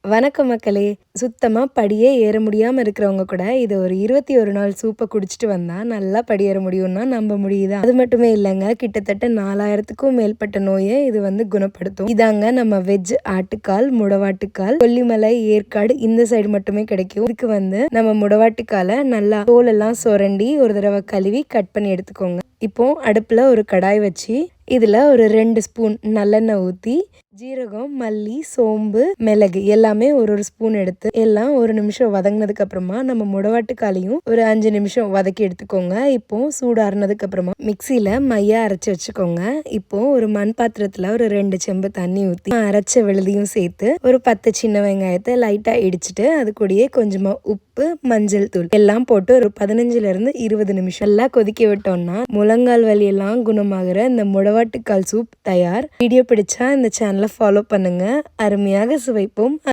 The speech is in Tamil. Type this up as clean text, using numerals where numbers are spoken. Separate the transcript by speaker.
Speaker 1: வணக்கம் மக்களே! சுத்தமா படியே ஏற முடியாம இருக்கிறவங்க கூட, இத ஒரு 21 நாள் சூப்ப குடிச்சிட்டு வந்தா, நல்லா படி ஏற முடியும்னா நம்ப முடியுதா? அது மட்டுமே இல்லங்க, கிட்டத்தட்ட 4000த்துக்கும் மேற்பட்ட நோய இது குணப்படுத்தும். இதாங்க நம்ம வெஜ் ஆட்டுக்கால், முடவாட்டுக்கால், கொல்லிமலை, ஏற்காடு இந்த சைடு மட்டுமே கிடைக்கும். இதுக்கு நம்ம முடவாட்டுக்கால நல்லா தோலெல்லாம் சொரண்டி, ஒரு தடவ கழுவி கட் பண்ணி எடுத்துக்கோங்க. இப்போ அடுப்புல ஒரு கடாய் வச்சு, இதுல ஒரு 2 ஸ்பூன் நல்லெண்ணெய் ஊத்தி, ஜீரகம், மல்லி, சோம்பு, மிளகு எல்லாமே ஒரு ஸ்பூன் எடுத்து எல்லாம் ஒரு நிமிஷம் வதங்கினதுக்கு அப்புறமா நம்ம முடவாட்டுக்காலையும் ஒரு 5 நிமிஷம் வதக்கி எடுத்துக்கோங்க. இப்போ சூடாறுனதுக்கு அப்புறமா மிக்சியில மையா அரைச்சி வச்சுக்கோங்க. இப்போ ஒரு மண் பாத்திரத்துல ஒரு 2 செம்பு தண்ணி ஊத்தி அரைச்ச விழுதியும் சேர்த்து ஒரு 10 சின்ன வெங்காயத்தை லைட்டா இடிச்சிட்டு அது கூடயே கொஞ்சமா உப்பு, மஞ்சள் தூள் எல்லாம் போட்டு ஒரு 15ல இருந்து 20 நிமிஷம் எல்லாம் கொதிக்க விட்டோம்னா முழங்கால் வலி எல்லாம் குணமாகிற இந்த முடவாட்டுக்கால் சூப் தயார். வீடியோ பிடிச்சா இந்த சேனலை ஃபாலோ பண்ணுங்க. அருமையாக சுவைப்போம்.